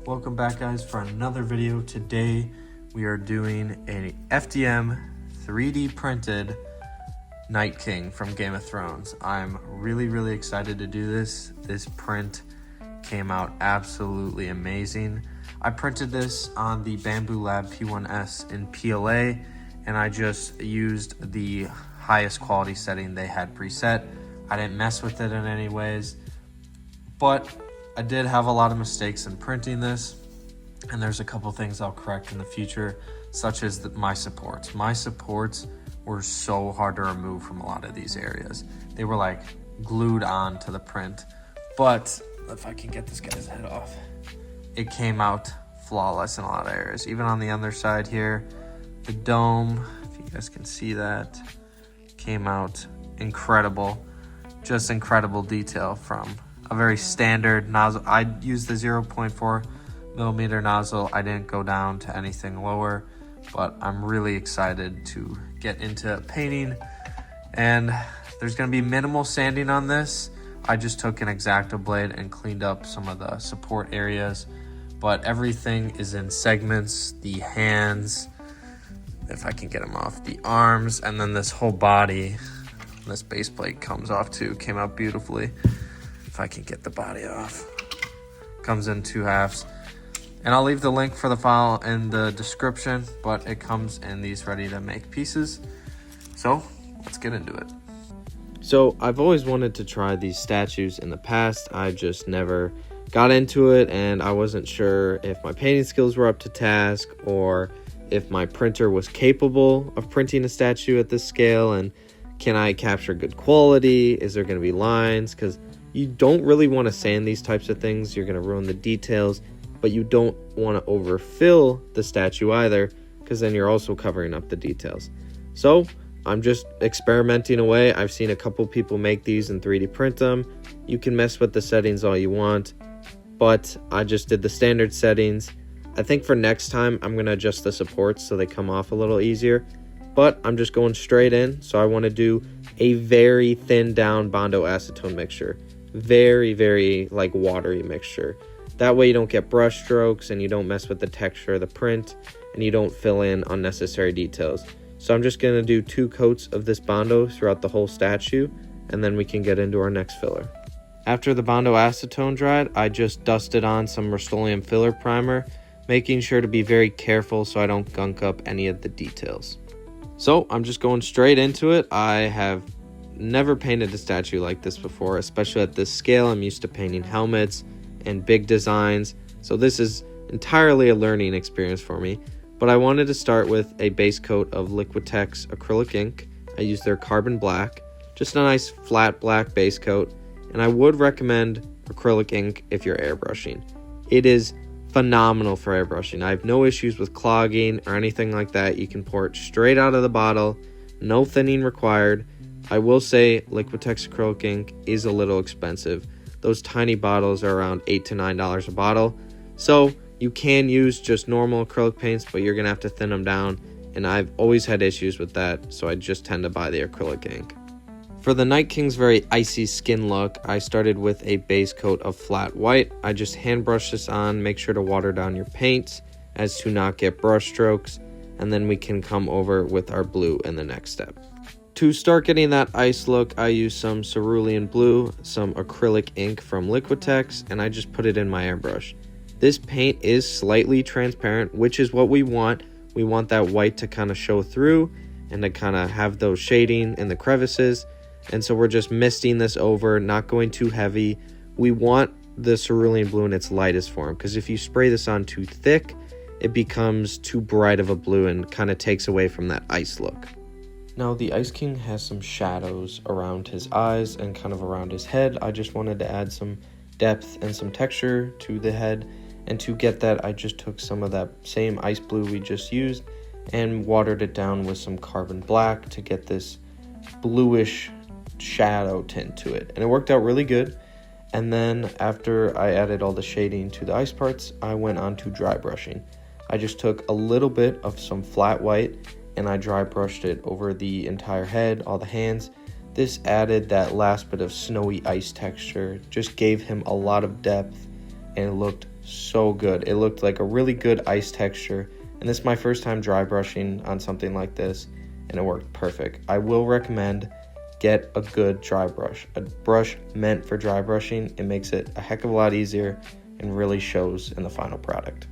Welcome back, guys, for another video. Today we are doing a FDM 3D printed Night King from Game of Thrones. I'm really excited to do this. This print came out absolutely amazing. I printed this on the Bambu Lab P1S in PLA, and I just used the highest quality setting they had preset. I didn't mess with it in any ways, but I did have a lot of mistakes in printing this, and there's a couple things I'll correct in the future, such as my supports. My supports were so hard to remove from a lot of these areas. They were like glued on to the print, but if I can get this guy's head off, it came out flawless in a lot of areas. Even on the other side here, the dome, if you guys can see that, came out incredible. Just incredible detail from a very standard nozzle. I used the 0.4 millimeter nozzle. I didn't go down to anything lower, but I'm really excited to get into painting, and there's going to be minimal sanding on this. I just took an X-Acto blade and cleaned up some of the support areas, but everything is in segments. The hands, if I can get them off, the arms, and then this whole body, this base plate comes off too, came out beautifully. If I can get the body off, comes in 2 halves, and I'll leave the link for the file in the description, but it comes in these ready to make pieces. So let's get into it. So I've always wanted to try these statues in the past. I just never got into it, and I wasn't sure if my painting skills were up to task or if my printer was capable of printing a statue at this scale, and can I capture good quality? Is there going to be lines? Because you don't really want to sand these types of things. You're going to ruin the details, but you don't want to overfill the statue either, because then you're also covering up the details. So I'm just experimenting away. I've seen a couple people make these and 3D print them. You can mess with the settings all you want, but I just did the standard settings. I think for next time, I'm going to adjust the supports so they come off a little easier, but I'm just going straight in. So I want to do a very thin down Bondo acetone mixture. Very like watery mixture. That way you don't get brush strokes and you don't mess with the texture of the print and you don't fill in unnecessary details. So I'm just going to do 2 coats of this Bondo throughout the whole statue, and then we can get into our next filler. After the Bondo acetone dried, I just dusted on some Rust-Oleum filler primer, making sure to be very careful so I don't gunk up any of the details. So I'm just going straight into it. I have never painted a statue like this before, especially at this scale. I'm used to painting helmets and big designs, so this is entirely a learning experience for me. But I wanted to start with a base coat of Liquitex acrylic ink. I used their carbon black, just a nice flat black base coat, and I would recommend acrylic ink if you're airbrushing. It is phenomenal for airbrushing. I have no issues with clogging or anything like that. You can pour it straight out of the bottle, no thinning required. I will say Liquitex acrylic ink is a little expensive. Those tiny bottles are around $8 to $9 a bottle. So you can use just normal acrylic paints, but you're gonna have to thin them down. And I've always had issues with that, so I just tend to buy the acrylic ink. For the Night King's very icy skin look, I started with a base coat of flat white. I just hand brush this on, make sure to water down your paints as to not get brush strokes, and then we can come over with our blue in the next step. To start getting that ice look, I use some cerulean blue, some acrylic ink from Liquitex, and I just put it in my airbrush. This paint is slightly transparent, which is what we want. We want that white to kind of show through and to kind of have those shading in the crevices. And so we're just misting this over, not going too heavy. We want the cerulean blue in its lightest form, because if you spray this on too thick, it becomes too bright of a blue and kind of takes away from that ice look. Now the Ice King has some shadows around his eyes and kind of around his head. I just wanted to add some depth and some texture to the head, and to get that I just took some of that same ice blue we just used and watered it down with some carbon black to get this bluish shadow tint to it, and it worked out really good. And then after I added all the shading to the ice parts, I went on to dry brushing. I just took a little bit of some flat white and I dry brushed it over the entire head, all the hands. This added that last bit of snowy ice texture, just gave him a lot of depth, and it looked so good. It looked like a really good ice texture, and this is my first time dry brushing on something like this, and it worked perfect. I will recommend get a good dry brush, a brush meant for dry brushing. It makes it a heck of a lot easier and really shows in the final product.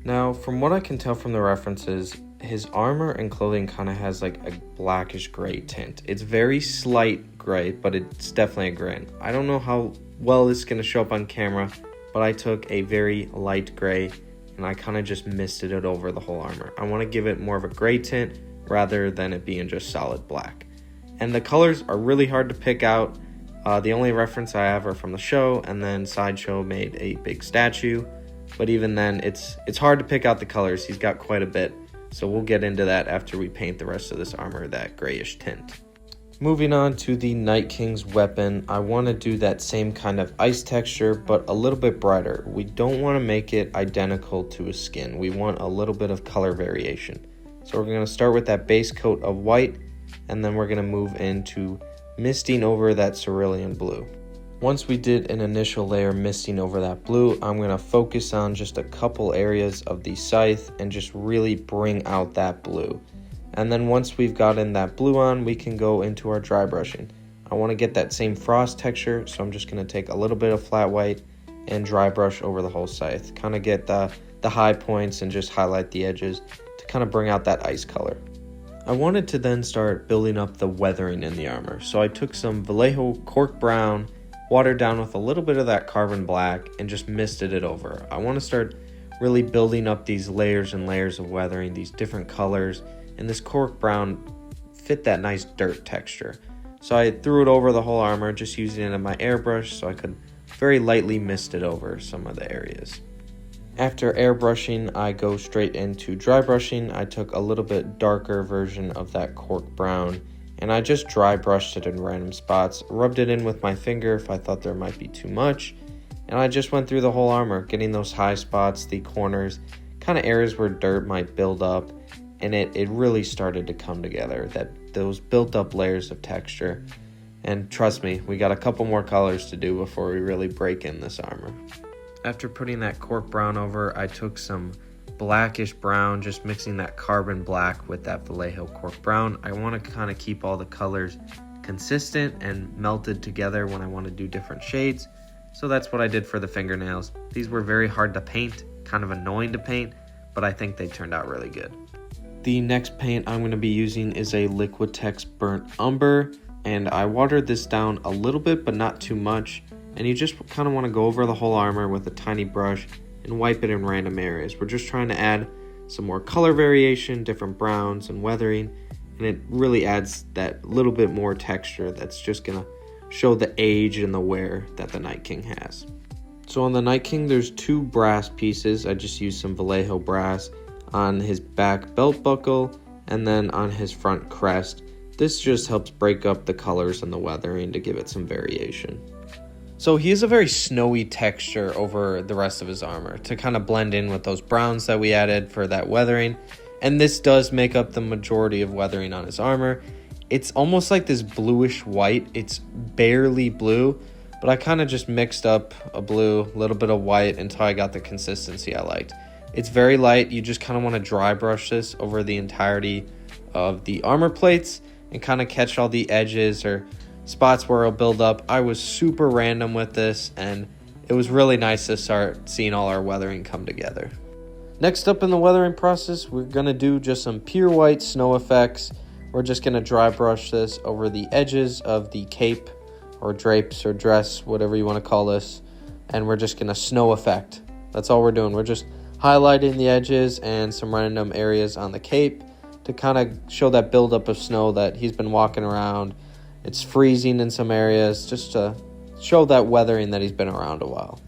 Now, from what I can tell from the references, his armor and clothing kind of has like a blackish gray tint. It's very slight gray, but it's definitely a gray. I don't know how well this is going to show up on camera, but I took a very light gray and I kind of just misted it over the whole armor. I want to give it more of a gray tint rather than it being just solid black. And the colors are really hard to pick out. The only reference I have are from the show, and then Sideshow made a big statue. But even then, it's hard to pick out the colors. He's got quite a bit. So we'll get into that after we paint the rest of this armor that grayish tint. Moving on to the Night King's weapon, I want to do that same kind of ice texture, but a little bit brighter. We don't want to make it identical to his skin. We want a little bit of color variation. So we're going to start with that base coat of white, and then we're going to move into misting over that cerulean blue. Once we did an initial layer misting over that blue, I'm going to focus on just a couple areas of the scythe and just really bring out that blue. And then once we've gotten that blue on, we can go into our dry brushing. I want to get that same frost texture, so I'm just going to take a little bit of flat white and dry brush over the whole scythe. Kind of get the high points and just highlight the edges to kind of bring out that ice color. I wanted to then start building up the weathering in the armor. So I took some Vallejo cork brown, watered down with a little bit of that carbon black, and just misted it over. I want to start really building up these layers and layers of weathering, these different colors, and this cork brown fit that nice dirt texture. So I threw it over the whole armor, just using it in my airbrush so I could very lightly mist it over some of the areas. After airbrushing, I go straight into dry brushing. I took a little bit darker version of that cork brown, and I just dry brushed it in random spots, rubbed it in with my finger if I thought there might be too much, and I just went through the whole armor, getting those high spots, the corners, kind of areas where dirt might build up, and it really started to come together, those built up layers of texture. And trust me, we got a couple more colors to do before we really break in this armor. After putting that cork brown over, I took some blackish brown, just mixing that carbon black with that Vallejo cork brown. I want to kind of keep all the colors consistent and melted together when I want to do different shades. So that's what I did for the fingernails. These were very hard to paint, kind of annoying to paint, but I think they turned out really good. The next paint I'm going to be using is a Liquitex Burnt Umber, and I watered this down a little bit, but not too much. And you just kind of want to go over the whole armor with a tiny brush and wipe it in random areas. We're just trying to add some more color variation, different browns and weathering, and it really adds that little bit more texture that's just going to show the age and the wear that the Night King has. So on the Night King, there's two brass pieces. I just used some Vallejo brass on his back belt buckle and then on his front crest. This just helps break up the colors and the weathering to give it some variation. So he has a very snowy texture over the rest of his armor to kind of blend in with those browns that we added for that weathering. And this does make up the majority of weathering on his armor. It's almost like this bluish white. It's barely blue, but I kind of just mixed up a blue, a little bit of white until I got the consistency I liked. It's very light. You just kind of want to dry brush this over the entirety of the armor plates and kind of catch all the edges or spots where it'll build up. I was super random with this, and it was really nice to start seeing all our weathering come together. Next up in the weathering process, we're going to do just some pure white snow effects. We're just going to dry brush this over the edges of the cape or drapes or dress, whatever you want to call this, and we're just going to snow effect. That's all we're doing. We're just highlighting the edges and some random areas on the cape to kind of show that buildup of snow that he's been walking around. It's freezing in some areas, just to show that weathering that he's been around a while.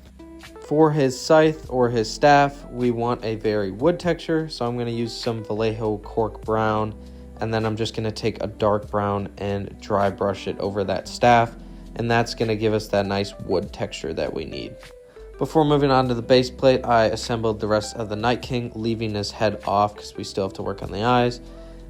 For his scythe or his staff, we want a very wood texture, so I'm going to use some Vallejo cork brown, and then I'm just going to take a dark brown and dry brush it over that staff, and that's going to give us that nice wood texture that we need. Before moving on to the base plate, I assembled the rest of the Night King, leaving his head off because we still have to work on the eyes.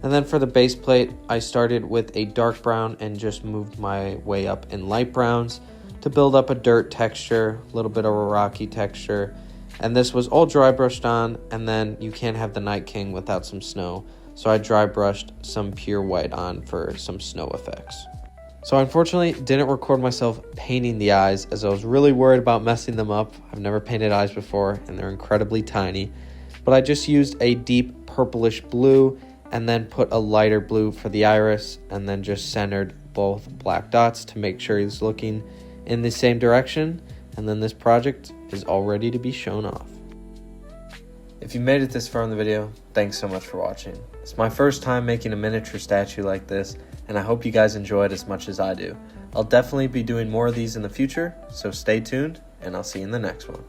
And then for the base plate, I started with a dark brown and just moved my way up in light browns to build up a dirt texture, a little bit of a rocky texture. And this was all dry brushed on, and then you can't have the Night King without some snow. So I dry brushed some pure white on for some snow effects. So I unfortunately didn't record myself painting the eyes as I was really worried about messing them up. I've never painted eyes before and they're incredibly tiny. But I just used a deep purplish blue and then put a lighter blue for the iris and then just centered both black dots to make sure he's looking in the same direction. And then this project is all ready to be shown off. If you made it this far in the video, thanks so much for watching. It's my first time making a miniature statue like this, and I hope you guys enjoy it as much as I do. I'll definitely be doing more of these in the future, so stay tuned, and I'll see you in the next one.